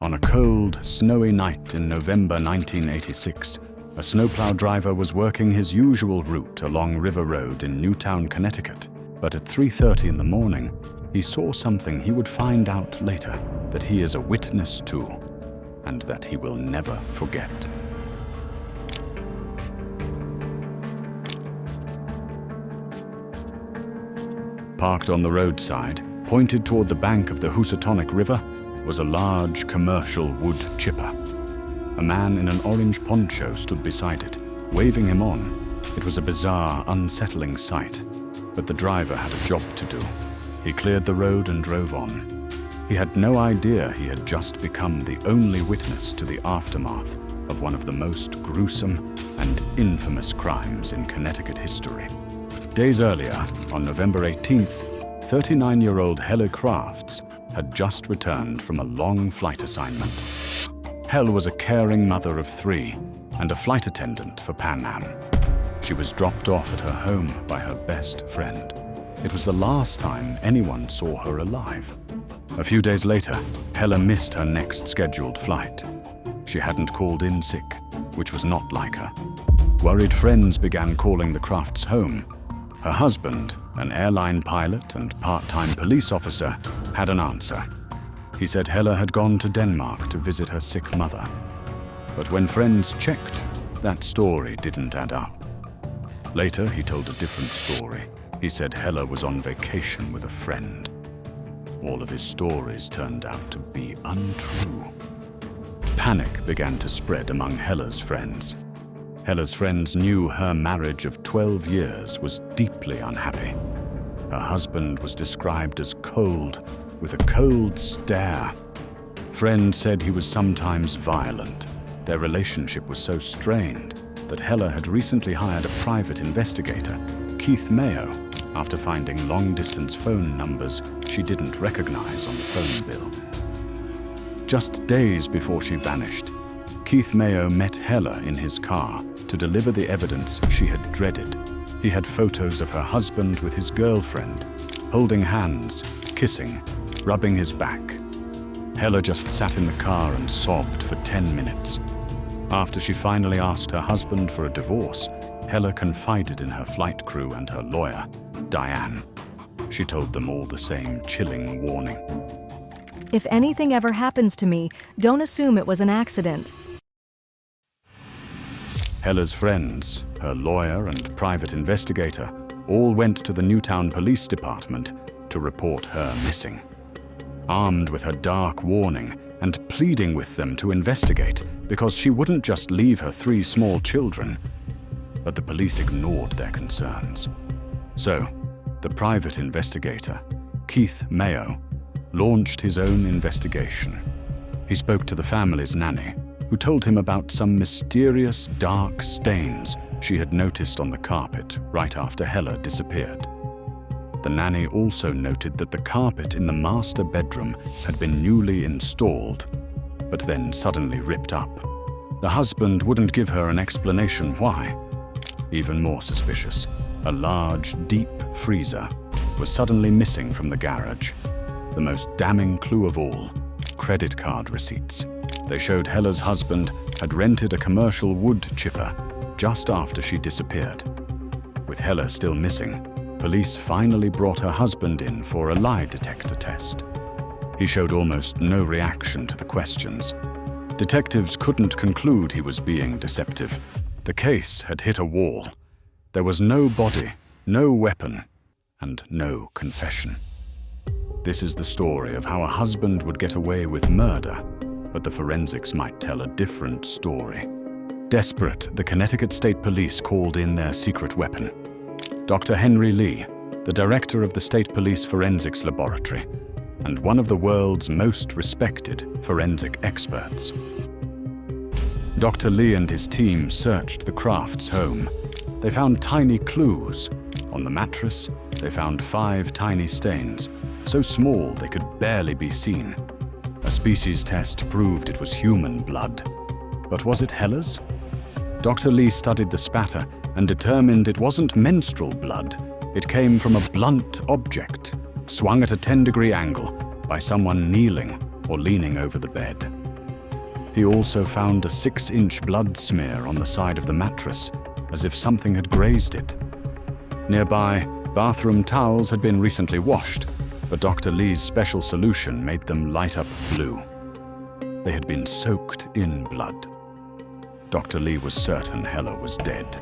On a cold, snowy night in November 1986, a snowplow driver was working his usual route along River Road in Newtown, Connecticut. But at 3:30 in the morning, he saw something he would find out later that he is a witness to, and that he will never forget. Parked on the roadside, pointed toward the bank of the Housatonic River, was a large commercial wood chipper. A man in an orange poncho stood beside it, waving him on. It was a bizarre, unsettling sight, but the driver had a job to do. He cleared the road and drove on. He had no idea he had just become the only witness to the aftermath of one of the most gruesome and infamous crimes in Connecticut history. Days earlier, on November 18th, 39-year-old Helle Crafts had just returned from a long flight assignment. Helle was a caring mother of 3 and a flight attendant for Pan Am. She was dropped off at her home by her best friend. It was the last time anyone saw her alive. A few days later, Helle missed her next scheduled flight. She hadn't called in sick, which was not like her. Worried friends began calling the Crafts home. Her husband, an airline pilot and part-time police officer, had an answer. He said Helle had gone to Denmark to visit her sick mother. But when friends checked, that story didn't add up. Later, he told a different story. He said Helle was on vacation with a friend. All of his stories turned out to be untrue. Panic began to spread among Helle's friends. Helle's friends knew her marriage of 12 years was deeply unhappy. Her husband was described as cold, with a cold stare. Friends said he was sometimes violent. Their relationship was so strained that Helle had recently hired a private investigator, Keith Mayo, after finding long-distance phone numbers she didn't recognize on the phone bill. Just days before she vanished, Keith Mayo met Helle in his car to deliver the evidence she had dreaded. He had photos of her husband with his girlfriend, holding hands, kissing, rubbing his back. Helle just sat in the car and sobbed for 10 minutes. After she finally asked her husband for a divorce, Helle confided in her flight crew and her lawyer, Diane. She told them all the same chilling warning. If anything ever happens to me, don't assume it was an accident. Helle's friends, her lawyer and private investigator, all went to the Newtown Police Department to report her missing. Armed with her dark warning and pleading with them to investigate because she wouldn't just leave her 3 small children. But the police ignored their concerns. So, the private investigator, Keith Mayo, launched his own investigation. He spoke to the family's nanny, who told him about some mysterious dark stains she had noticed on the carpet right after Helle disappeared. The nanny also noted that the carpet in the master bedroom had been newly installed, but then suddenly ripped up. The husband wouldn't give her an explanation why. Even more suspicious, a large, deep freezer was suddenly missing from the garage. The most damning clue of all, credit card receipts. They showed Helle's husband had rented a commercial wood chipper just after she disappeared. With Helle still missing, police finally brought her husband in for a lie detector test. He showed almost no reaction to the questions. Detectives couldn't conclude he was being deceptive. The case had hit a wall. There was no body, no weapon, and no confession. This is the story of how a husband would get away with murder, but the forensics might tell a different story. Desperate, the Connecticut State Police called in their secret weapon. Dr. Henry Lee, the director of the State Police Forensics Laboratory, and one of the world's most respected forensic experts. Dr. Lee and his team searched the Crafts' home. They found tiny clues. On the mattress, they found 5 tiny stains, so small they could barely be seen. A species test proved it was human blood. But was it Helle's? Dr. Lee studied the spatter and determined it wasn't menstrual blood. It came from a blunt object, swung at a 10-degree angle by someone kneeling or leaning over the bed. He also found a 6-inch blood smear on the side of the mattress, as if something had grazed it. Nearby, bathroom towels had been recently washed, but Dr. Lee's special solution made them light up blue. They had been soaked in blood. Dr. Lee was certain Hella was dead.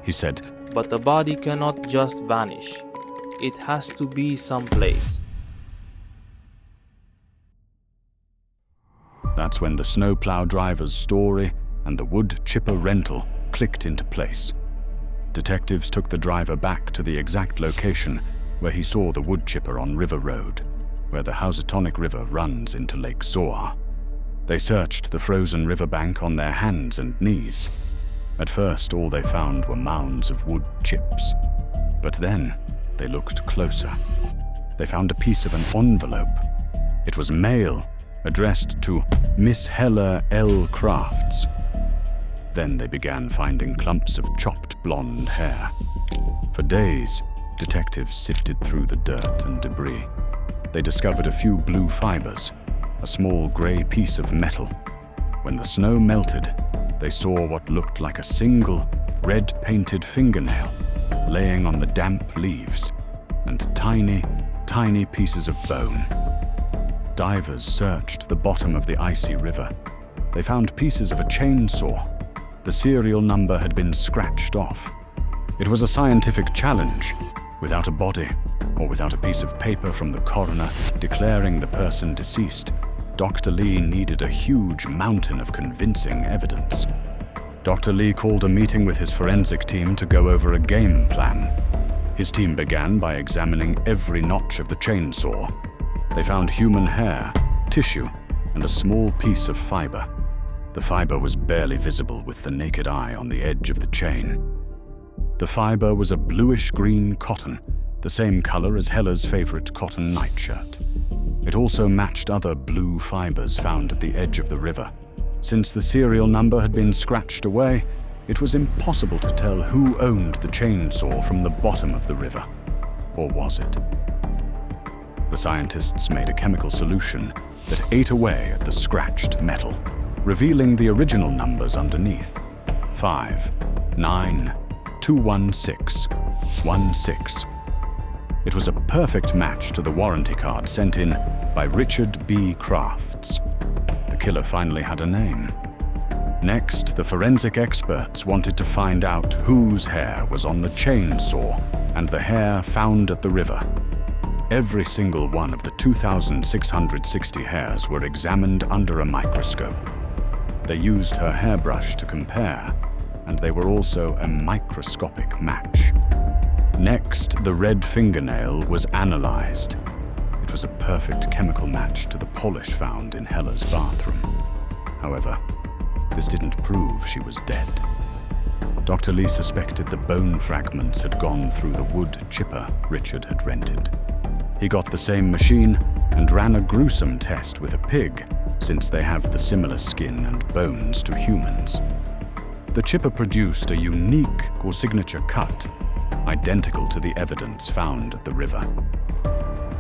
He said, "But a body cannot just vanish. It has to be someplace." That's when the snowplow driver's story and the wood chipper rental clicked into place. Detectives took the driver back to the exact location where he saw the wood chipper on River Road, where the Housatonic River runs into Lake Zoar. They searched the frozen riverbank on their hands and knees. At first, all they found were mounds of wood chips. But then, they looked closer. They found a piece of an envelope. It was mail, addressed to Miss Hella L. Crafts. Then they began finding clumps of chopped blonde hair. For days, detectives sifted through the dirt and debris. They discovered a few blue fibers, a small gray piece of metal. When the snow melted, they saw what looked like a single red-painted fingernail laying on the damp leaves, and tiny, tiny pieces of bone. Divers searched the bottom of the icy river. They found pieces of a chainsaw. The serial number had been scratched off. It was a scientific challenge. Without a body, or without a piece of paper from the coroner declaring the person deceased, Dr. Lee needed a huge mountain of convincing evidence. Dr. Lee called a meeting with his forensic team to go over a game plan. His team began by examining every notch of the chainsaw. They found human hair, tissue, and a small piece of fiber. The fiber was barely visible with the naked eye on the edge of the chain. The fiber was a bluish-green cotton, the same color as Hella's favorite cotton nightshirt. It also matched other blue fibers found at the edge of the river. Since the serial number had been scratched away, it was impossible to tell who owned the chainsaw from the bottom of the river. Or was it? The scientists made a chemical solution that ate away at the scratched metal, revealing the original numbers underneath: 5, 9, 216, 16. It was a perfect match to the warranty card sent in by Richard B. Crafts. The killer finally had a name. Next, the forensic experts wanted to find out whose hair was on the chainsaw and the hair found at the river. Every single one of the 2,660 hairs were examined under a microscope. They used her hairbrush to compare, and they were also a microscopic match. Next, the red fingernail was analyzed. It was a perfect chemical match to the polish found in Hella's bathroom. However, this didn't prove she was dead. Dr. Lee suspected the bone fragments had gone through the wood chipper Richard had rented. He got the same machine and ran a gruesome test with a pig, since they have the similar skin and bones to humans. The chipper produced a unique or signature cut, identical to the evidence found at the river.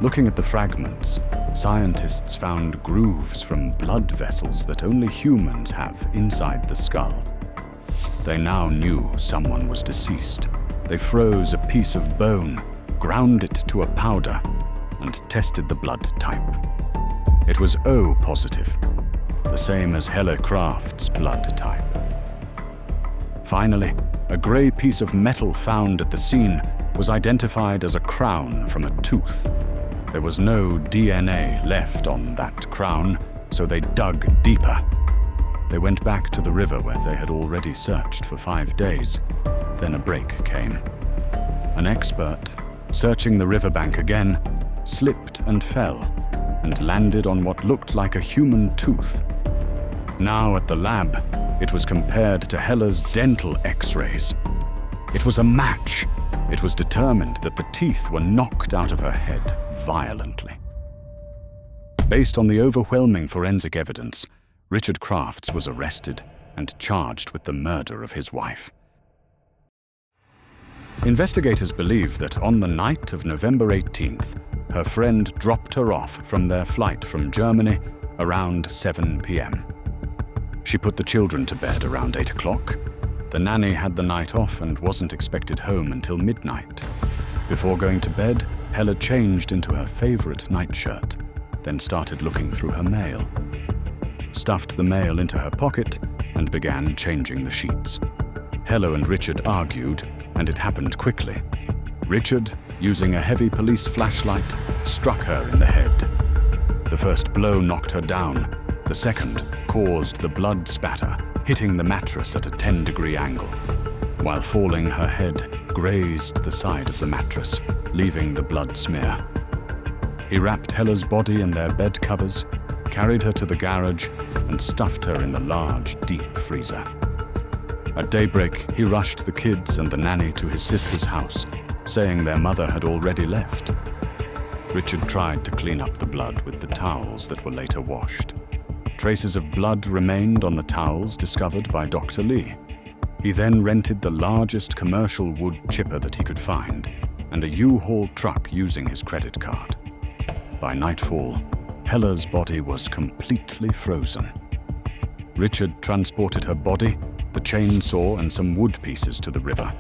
Looking at the fragments, scientists found grooves from blood vessels that only humans have inside the skull. They now knew someone was deceased. They froze a piece of bone, ground it to a powder, and tested the blood type. It was O positive, the same as Hella Craft's blood type. Finally, a gray piece of metal found at the scene was identified as a crown from a tooth. There was no DNA left on that crown, so they dug deeper. They went back to the river where they had already searched for 5 days. Then a break came. An expert, searching the riverbank again, slipped and fell, and landed on what looked like a human tooth. Now at the lab, it was compared to Hella's dental x-rays. It was a match. It was determined that the teeth were knocked out of her head violently. Based on the overwhelming forensic evidence, Richard Crafts was arrested and charged with the murder of his wife. Investigators believe that on the night of November 18th, her friend dropped her off from their flight from Germany around 7 p.m. She put the children to bed around 8 o'clock. The nanny had the night off and wasn't expected home until midnight. Before going to bed, Hella changed into her favorite nightshirt, then started looking through her mail. Stuffed the mail into her pocket and began changing the sheets. Hella and Richard argued, and it happened quickly. Richard, using a heavy police flashlight, struck her in the head. The first blow knocked her down. The second caused the blood spatter, hitting the mattress at a 10-degree angle. While falling, her head grazed the side of the mattress, leaving the blood smear. He wrapped Hella's body in their bed covers, carried her to the garage, and stuffed her in the large, deep freezer. At daybreak, he rushed the kids and the nanny to his sister's house, saying their mother had already left. Richard tried to clean up the blood with the towels that were later washed. Traces of blood remained on the towels discovered by Dr. Lee. He then rented the largest commercial wood chipper that he could find and a U-Haul truck using his credit card. By nightfall, Hella's body was completely frozen. Richard transported her body, the chainsaw, and some wood pieces to the river.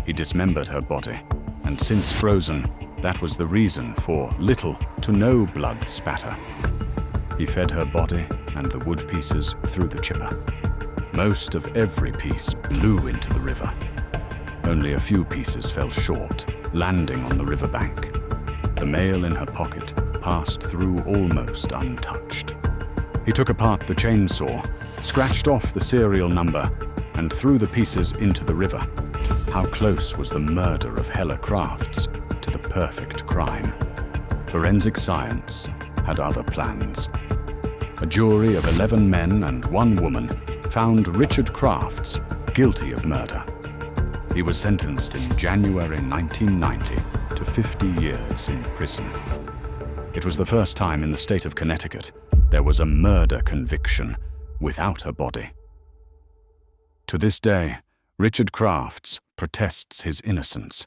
He dismembered her body, and since frozen, that was the reason for little to no blood spatter. He fed her body and the wood pieces through the chipper. Most of every piece blew into the river. Only a few pieces fell short, landing on the riverbank. The mail in her pocket passed through almost untouched. He took apart the chainsaw, scratched off the serial number, and threw the pieces into the river. How close was the murder of Hella Crafts to the perfect crime? Forensic science had other plans. A jury of 11 men and 1 woman found Richard Crafts guilty of murder. He was sentenced in January 1990 to 50 years in prison. It was the first time in the state of Connecticut there was a murder conviction without a body. To this day, Richard Crafts protests his innocence